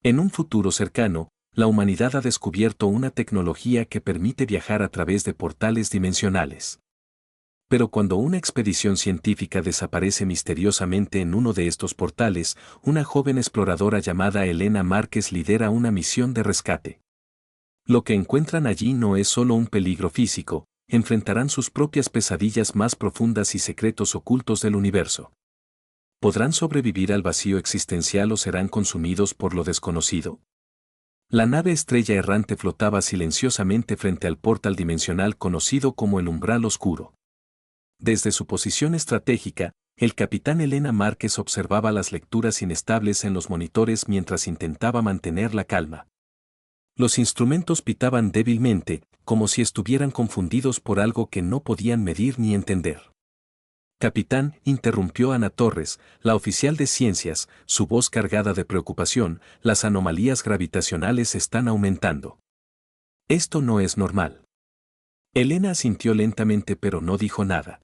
En un futuro cercano, la humanidad ha descubierto una tecnología que permite viajar a través de portales dimensionales. Pero cuando una expedición científica desaparece misteriosamente en uno de estos portales, una joven exploradora llamada Elena Márquez lidera una misión de rescate. Lo que encuentran allí no es solo un peligro físico, enfrentarán sus propias pesadillas más profundas y secretos ocultos del universo. ¿Podrán sobrevivir al vacío existencial o serán consumidos por lo desconocido? La nave estrella errante flotaba silenciosamente frente al portal dimensional conocido como el umbral oscuro. Desde su posición estratégica, el capitán Elena Márquez observaba las lecturas inestables en los monitores mientras intentaba mantener la calma. Los instrumentos pitaban débilmente, como si estuvieran confundidos por algo que no podían medir ni entender. Capitán, interrumpió Ana Torres, la oficial de ciencias, su voz cargada de preocupación, las anomalías gravitacionales están aumentando. Esto no es normal. Elena asintió lentamente pero no dijo nada.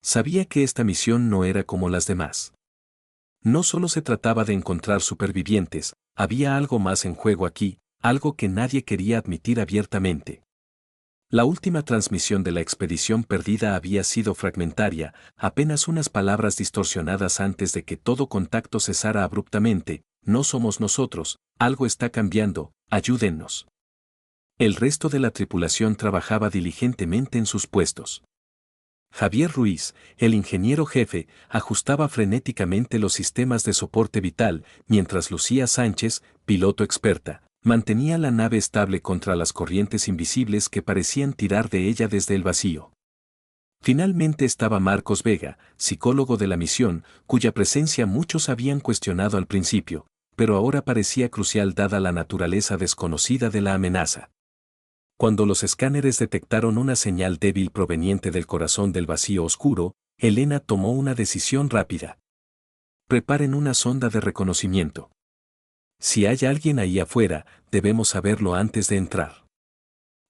Sabía que esta misión no era como las demás. No solo se trataba de encontrar supervivientes, había algo más en juego aquí, algo que nadie quería admitir abiertamente. La última transmisión de la expedición perdida había sido fragmentaria, apenas unas palabras distorsionadas antes de que todo contacto cesara abruptamente. No somos nosotros, algo está cambiando, ayúdennos. El resto de la tripulación trabajaba diligentemente en sus puestos. Javier Ruiz, el ingeniero jefe, ajustaba frenéticamente los sistemas de soporte vital, mientras Lucía Sánchez, piloto experta, mantenía la nave estable contra las corrientes invisibles que parecían tirar de ella desde el vacío. Finalmente estaba Marcos Vega, psicólogo de la misión, cuya presencia muchos habían cuestionado al principio, pero ahora parecía crucial dada la naturaleza desconocida de la amenaza. Cuando los escáneres detectaron una señal débil proveniente del corazón del vacío oscuro, Elena tomó una decisión rápida. Preparen una sonda de reconocimiento. Si hay alguien ahí afuera, debemos saberlo antes de entrar.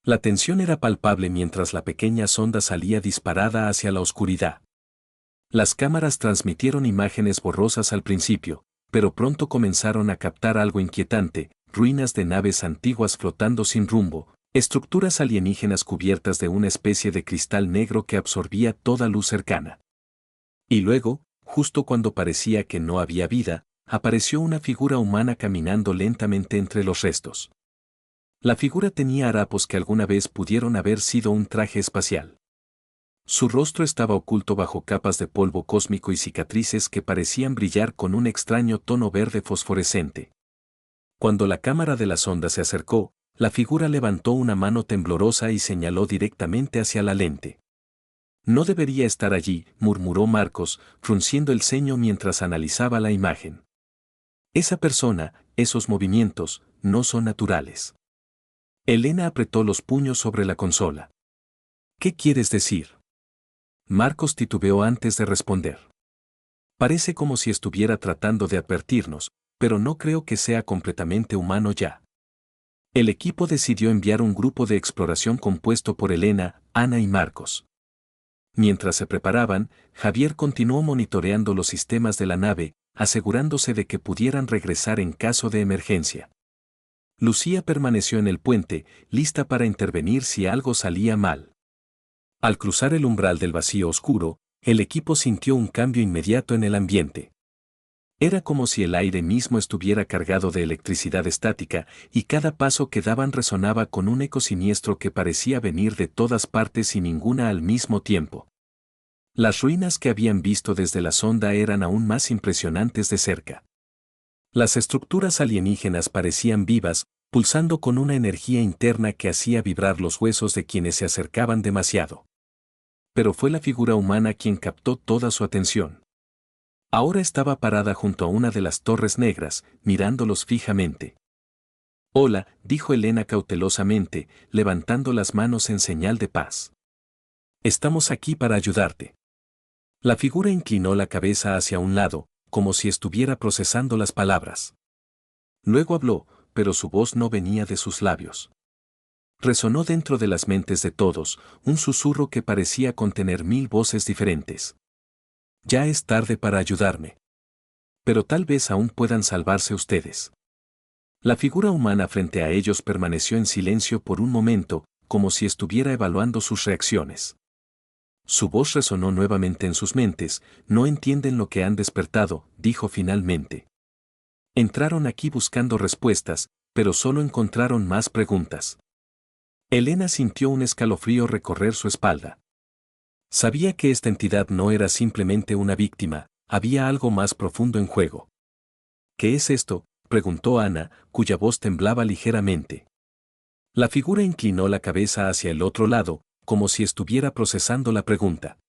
La tensión era palpable mientras la pequeña sonda salía disparada hacia la oscuridad. Las cámaras transmitieron imágenes borrosas al principio, pero pronto comenzaron a captar algo inquietante: ruinas de naves antiguas flotando sin rumbo, estructuras alienígenas cubiertas de una especie de cristal negro que absorbía toda luz cercana. Y luego, justo cuando parecía que no había vida, apareció una figura humana caminando lentamente entre los restos. La figura tenía harapos que alguna vez pudieron haber sido un traje espacial. Su rostro estaba oculto bajo capas de polvo cósmico y cicatrices que parecían brillar con un extraño tono verde fosforescente. Cuando la cámara de la sonda se acercó, la figura levantó una mano temblorosa y señaló directamente hacia la lente. No debería estar allí, murmuró Marcos, frunciendo el ceño mientras analizaba la imagen. Esa persona, esos movimientos, no son naturales. Elena apretó los puños sobre la consola. ¿Qué quieres decir? Marcos titubeó antes de responder. Parece como si estuviera tratando de advertirnos, pero no creo que sea completamente humano ya. El equipo decidió enviar un grupo de exploración compuesto por Elena, Ana y Marcos. Mientras se preparaban, Javier continuó monitoreando los sistemas de la nave, asegurándose de que pudieran regresar en caso de emergencia. Lucía permaneció en el puente, lista para intervenir si algo salía mal. Al cruzar el umbral del vacío oscuro, el equipo sintió un cambio inmediato en el ambiente. Era como si el aire mismo estuviera cargado de electricidad estática, y cada paso que daban resonaba con un eco siniestro que parecía venir de todas partes y ninguna al mismo tiempo. Las ruinas que habían visto desde la sonda eran aún más impresionantes de cerca. Las estructuras alienígenas parecían vivas, pulsando con una energía interna que hacía vibrar los huesos de quienes se acercaban demasiado. Pero fue la figura humana quien captó toda su atención. Ahora estaba parada junto a una de las torres negras, mirándolos fijamente. Hola, dijo Elena cautelosamente, levantando las manos en señal de paz. Estamos aquí para ayudarte. La figura inclinó la cabeza hacia un lado, como si estuviera procesando las palabras. Luego habló, pero su voz no venía de sus labios. Resonó dentro de las mentes de todos, un susurro que parecía contener 1000 voces diferentes. Ya es tarde para ayudarme. Pero tal vez aún puedan salvarse ustedes. La figura humana frente a ellos permaneció en silencio por un momento, como si estuviera evaluando sus reacciones. Su voz resonó nuevamente en sus mentes. No entienden lo que han despertado, dijo finalmente. Entraron aquí buscando respuestas, pero solo encontraron más preguntas. Elena sintió un escalofrío recorrer su espalda. Sabía que esta entidad no era simplemente una víctima, había algo más profundo en juego. ¿Qué es esto?, preguntó Ana, cuya voz temblaba ligeramente. La figura inclinó la cabeza hacia el otro lado, como si estuviera procesando la pregunta.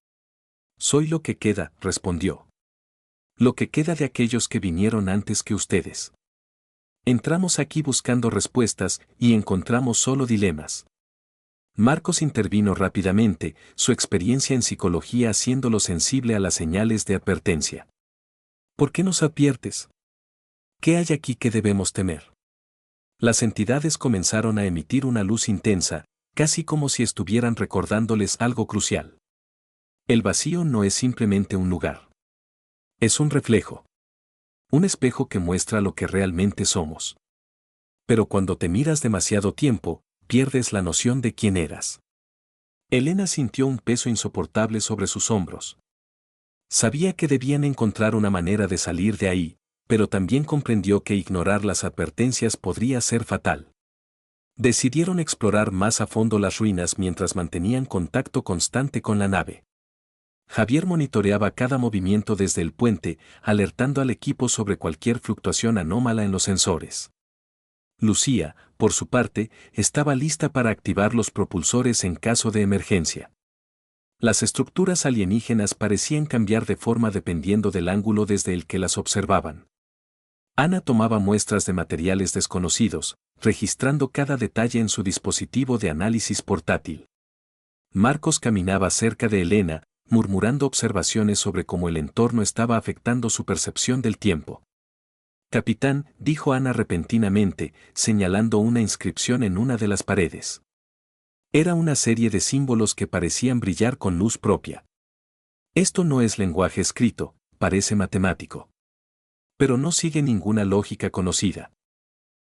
Soy lo que queda, respondió. Lo que queda de aquellos que vinieron antes que ustedes. Entramos aquí buscando respuestas y encontramos solo dilemas. Marcos intervino rápidamente, su experiencia en psicología haciéndolo sensible a las señales de advertencia. ¿Por qué nos adviertes? ¿Qué hay aquí que debemos temer? Las entidades comenzaron a emitir una luz intensa, casi como si estuvieran recordándoles algo crucial. El vacío no es simplemente un lugar. Es un reflejo. Un espejo que muestra lo que realmente somos. Pero cuando te miras demasiado tiempo, pierdes la noción de quién eras. Elena sintió un peso insoportable sobre sus hombros. Sabía que debían encontrar una manera de salir de ahí, pero también comprendió que ignorar las advertencias podría ser fatal. Decidieron explorar más a fondo las ruinas mientras mantenían contacto constante con la nave. Javier monitoreaba cada movimiento desde el puente, alertando al equipo sobre cualquier fluctuación anómala en los sensores. Lucía, por su parte, estaba lista para activar los propulsores en caso de emergencia. Las estructuras alienígenas parecían cambiar de forma dependiendo del ángulo desde el que las observaban. Ana tomaba muestras de materiales desconocidos, registrando cada detalle en su dispositivo de análisis portátil. Marcos caminaba cerca de Elena, murmurando observaciones sobre cómo el entorno estaba afectando su percepción del tiempo. Capitán, dijo Ana repentinamente, señalando una inscripción en una de las paredes. Era una serie de símbolos que parecían brillar con luz propia. Esto no es lenguaje escrito, parece matemático. Pero no sigue ninguna lógica conocida.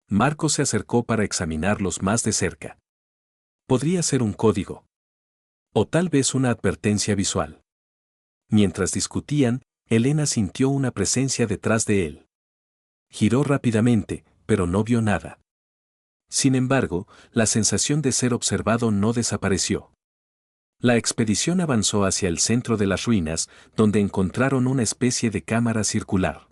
Marcos se acercó para examinarlos más de cerca. Podría ser un código. O tal vez una advertencia visual. Mientras discutían, Elena sintió una presencia detrás de él. Giró rápidamente, pero no vio nada. Sin embargo, la sensación de ser observado no desapareció. La expedición avanzó hacia el centro de las ruinas, donde encontraron una especie de cámara circular.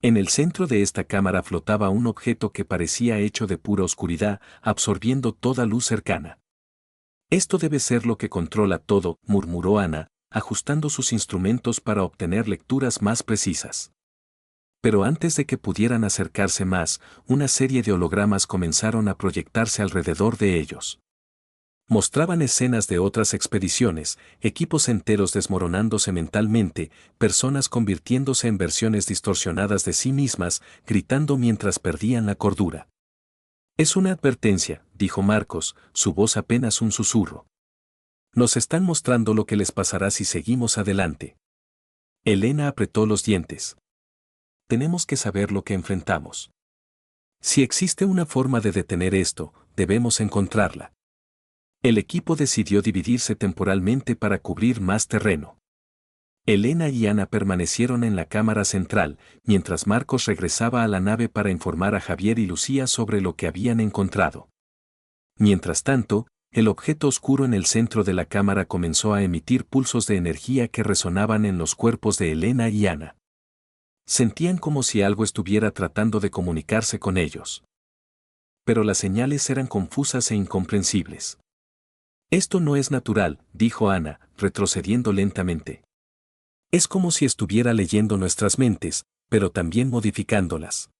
En el centro de esta cámara flotaba un objeto que parecía hecho de pura oscuridad, absorbiendo toda luz cercana. Esto debe ser lo que controla todo, murmuró Ana, ajustando sus instrumentos para obtener lecturas más precisas. Pero antes de que pudieran acercarse más, una serie de hologramas comenzaron a proyectarse alrededor de ellos. Mostraban escenas de otras expediciones, equipos enteros desmoronándose mentalmente, personas convirtiéndose en versiones distorsionadas de sí mismas, gritando mientras perdían la cordura. Es una advertencia, dijo Marcos, su voz apenas un susurro. Nos están mostrando lo que les pasará si seguimos adelante. Elena apretó los dientes. Tenemos que saber lo que enfrentamos. Si existe una forma de detener esto, debemos encontrarla. El equipo decidió dividirse temporalmente para cubrir más terreno. Elena y Ana permanecieron en la cámara central, mientras Marcos regresaba a la nave para informar a Javier y Lucía sobre lo que habían encontrado. Mientras tanto, el objeto oscuro en el centro de la cámara comenzó a emitir pulsos de energía que resonaban en los cuerpos de Elena y Ana. Sentían como si algo estuviera tratando de comunicarse con ellos. Pero las señales eran confusas e incomprensibles. Esto no es natural, dijo Ana, retrocediendo lentamente. Es como si estuviera leyendo nuestras mentes, pero también modificándolas.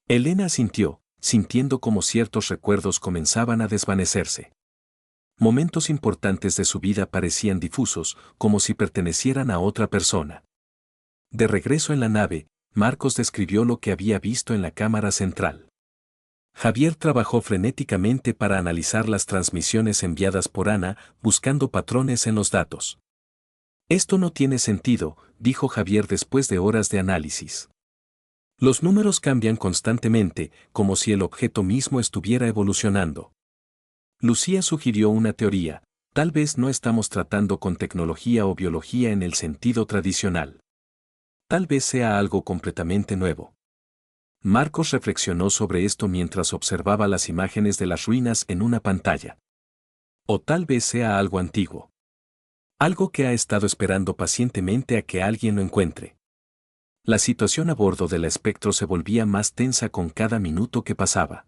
Elena asintió, sintiendo como ciertos recuerdos comenzaban a desvanecerse. Momentos importantes de su vida parecían difusos, como si pertenecieran a otra persona. De regreso en la nave, Marcos describió lo que había visto en la cámara central. Javier trabajó frenéticamente para analizar las transmisiones enviadas por Ana, buscando patrones en los datos. Esto no tiene sentido, dijo Javier después de horas de análisis. Los números cambian constantemente, como si el objeto mismo estuviera evolucionando. Lucía sugirió una teoría: tal vez no estamos tratando con tecnología o biología en el sentido tradicional. Tal vez sea algo completamente nuevo. Marcos reflexionó sobre esto mientras observaba las imágenes de las ruinas en una pantalla. O tal vez sea algo antiguo. Algo que ha estado esperando pacientemente a que alguien lo encuentre. La situación a bordo del espectro se volvía más tensa con cada minuto que pasaba.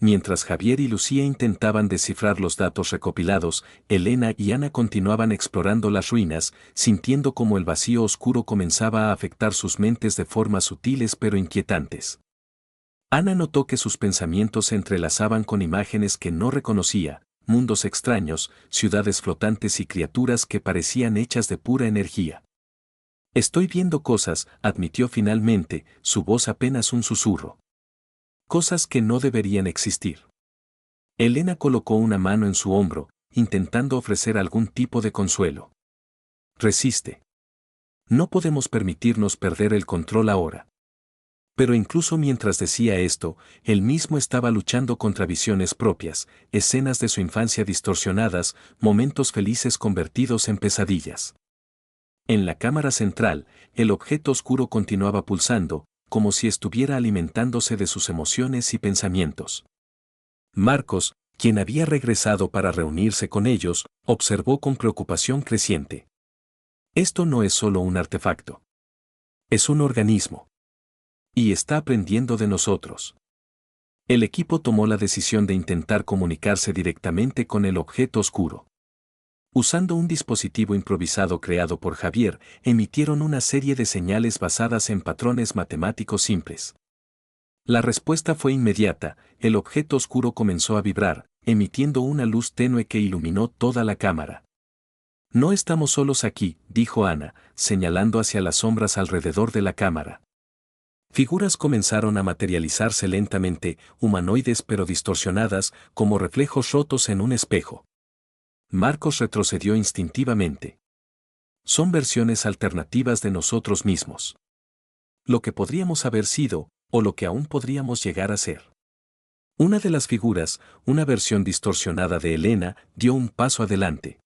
Mientras Javier y Lucía intentaban descifrar los datos recopilados, Elena y Ana continuaban explorando las ruinas, sintiendo cómo el vacío oscuro comenzaba a afectar sus mentes de formas sutiles pero inquietantes. Ana notó que sus pensamientos se entrelazaban con imágenes que no reconocía: mundos extraños, ciudades flotantes y criaturas que parecían hechas de pura energía. Estoy viendo cosas, admitió finalmente, su voz apenas un susurro. Cosas que no deberían existir. Elena colocó una mano en su hombro, intentando ofrecer algún tipo de consuelo. Resiste. No podemos permitirnos perder el control ahora. Pero incluso mientras decía esto, él mismo estaba luchando contra visiones propias, escenas de su infancia distorsionadas, momentos felices convertidos en pesadillas. En la cámara central, el objeto oscuro continuaba pulsando, como si estuviera alimentándose de sus emociones y pensamientos. Marcos, quien había regresado para reunirse con ellos, observó con preocupación creciente. Esto no es solo un artefacto. Es un organismo. Y está aprendiendo de nosotros. El equipo tomó la decisión de intentar comunicarse directamente con el objeto oscuro. Usando un dispositivo improvisado creado por Javier, emitieron una serie de señales basadas en patrones matemáticos simples. La respuesta fue inmediata: el objeto oscuro comenzó a vibrar, emitiendo una luz tenue que iluminó toda la cámara. No estamos solos aquí, dijo Ana, señalando hacia las sombras alrededor de la cámara. Figuras comenzaron a materializarse lentamente, humanoides pero distorsionadas, como reflejos rotos en un espejo. Marcos retrocedió instintivamente. Son versiones alternativas de nosotros mismos. Lo que podríamos haber sido, o lo que aún podríamos llegar a ser. Una de las figuras, una versión distorsionada de Elena, dio un paso adelante.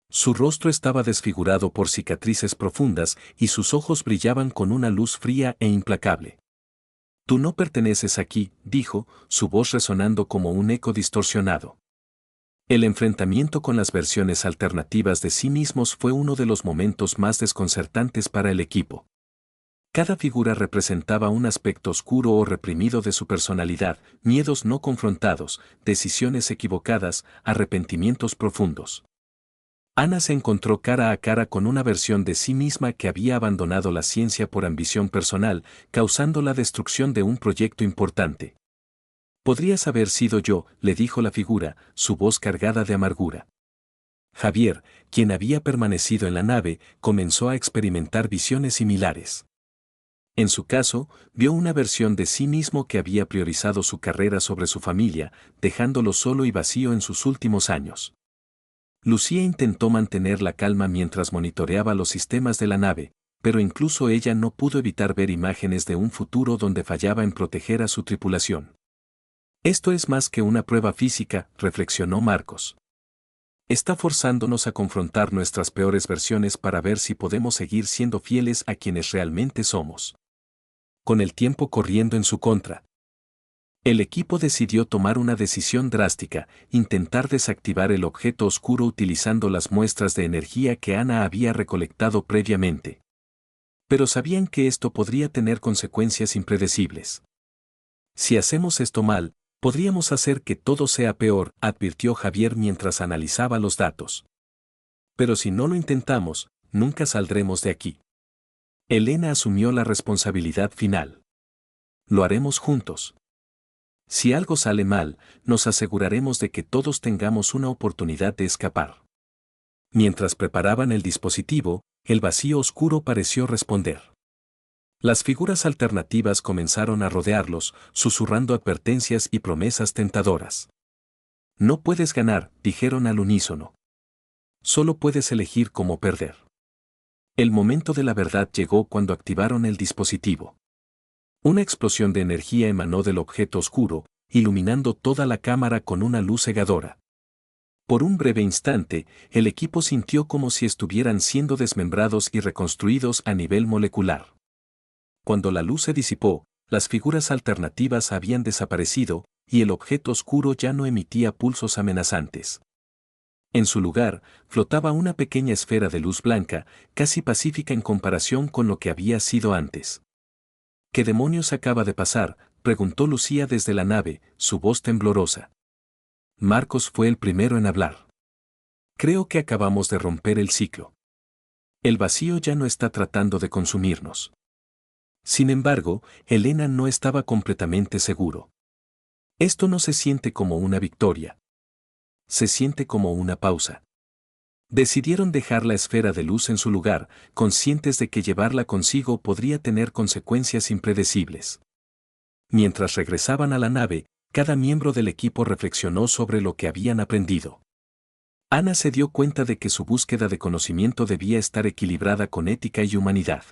Su rostro estaba desfigurado por cicatrices profundas y sus ojos brillaban con una luz fría e implacable. Tú no perteneces aquí, dijo, su voz resonando como un eco distorsionado. El enfrentamiento con las versiones alternativas de sí mismos fue uno de los momentos más desconcertantes para el equipo. Cada figura representaba un aspecto oscuro o reprimido de su personalidad: miedos no confrontados, decisiones equivocadas, arrepentimientos profundos. Ana se encontró cara a cara con una versión de sí misma que había abandonado la ciencia por ambición personal, causando la destrucción de un proyecto importante. Podrías haber sido yo, le dijo la figura, su voz cargada de amargura. Javier, quien había permanecido en la nave, comenzó a experimentar visiones similares. En su caso, vio una versión de sí mismo que había priorizado su carrera sobre su familia, dejándolo solo y vacío en sus últimos años. Lucía intentó mantener la calma mientras monitoreaba los sistemas de la nave, pero incluso ella no pudo evitar ver imágenes de un futuro donde fallaba en proteger a su tripulación. Esto es más que una prueba física, reflexionó Marcos. Está forzándonos a confrontar nuestras peores versiones para ver si podemos seguir siendo fieles a quienes realmente somos. Con el tiempo corriendo en su contra, el equipo decidió tomar una decisión drástica: intentar desactivar el objeto oscuro utilizando las muestras de energía que Ana había recolectado previamente. Pero sabían que esto podría tener consecuencias impredecibles. Si hacemos esto mal, podríamos hacer que todo sea peor, advirtió Javier mientras analizaba los datos. Pero si no lo intentamos, nunca saldremos de aquí. Elena asumió la responsabilidad final. Lo haremos juntos. Si algo sale mal, nos aseguraremos de que todos tengamos una oportunidad de escapar. Mientras preparaban el dispositivo, el vacío oscuro pareció responder. Las figuras alternativas comenzaron a rodearlos, susurrando advertencias y promesas tentadoras. No puedes ganar, dijeron al unísono. Solo puedes elegir cómo perder. El momento de la verdad llegó cuando activaron el dispositivo. Una explosión de energía emanó del objeto oscuro, iluminando toda la cámara con una luz cegadora. Por un breve instante, el equipo sintió como si estuvieran siendo desmembrados y reconstruidos a nivel molecular. Cuando la luz se disipó, las figuras alternativas habían desaparecido, y el objeto oscuro ya no emitía pulsos amenazantes. En su lugar, flotaba una pequeña esfera de luz blanca, casi pacífica en comparación con lo que había sido antes. ¿Qué demonios acaba de pasar?, preguntó Lucía desde la nave, su voz temblorosa. Marcos fue el primero en hablar. Creo que acabamos de romper el ciclo. El vacío ya no está tratando de consumirnos. Sin embargo, Elena no estaba completamente seguro. Esto no se siente como una victoria. Se siente como una pausa. Decidieron dejar la esfera de luz en su lugar, conscientes de que llevarla consigo podría tener consecuencias impredecibles. Mientras regresaban a la nave, cada miembro del equipo reflexionó sobre lo que habían aprendido. Ana se dio cuenta de que su búsqueda de conocimiento debía estar equilibrada con ética y humanidad.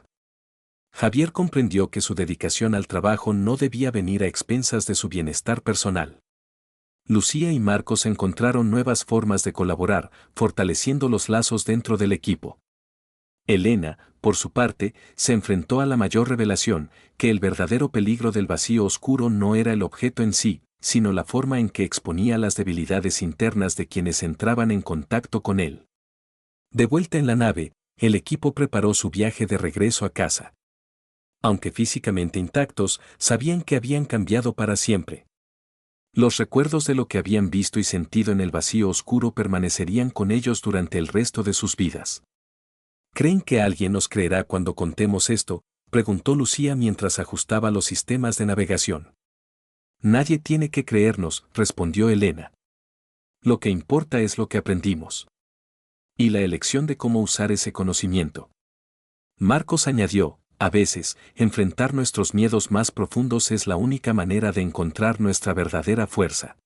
Javier comprendió que su dedicación al trabajo no debía venir a expensas de su bienestar personal. Lucía y Marcos encontraron nuevas formas de colaborar, fortaleciendo los lazos dentro del equipo. Elena, por su parte, se enfrentó a la mayor revelación, que el verdadero peligro del vacío oscuro no era el objeto en sí, sino la forma en que exponía las debilidades internas de quienes entraban en contacto con él. De vuelta en la nave, el equipo preparó su viaje de regreso a casa. Aunque físicamente intactos, sabían que habían cambiado para siempre. Los recuerdos de lo que habían visto y sentido en el vacío oscuro permanecerían con ellos durante el resto de sus vidas. ¿Creen que alguien nos creerá cuando contemos esto?, preguntó Lucía mientras ajustaba los sistemas de navegación. Nadie tiene que creernos, respondió Elena. Lo que importa es lo que aprendimos. Y la elección de cómo usar ese conocimiento. Marcos añadió, a veces, enfrentar nuestros miedos más profundos es la única manera de encontrar nuestra verdadera fuerza.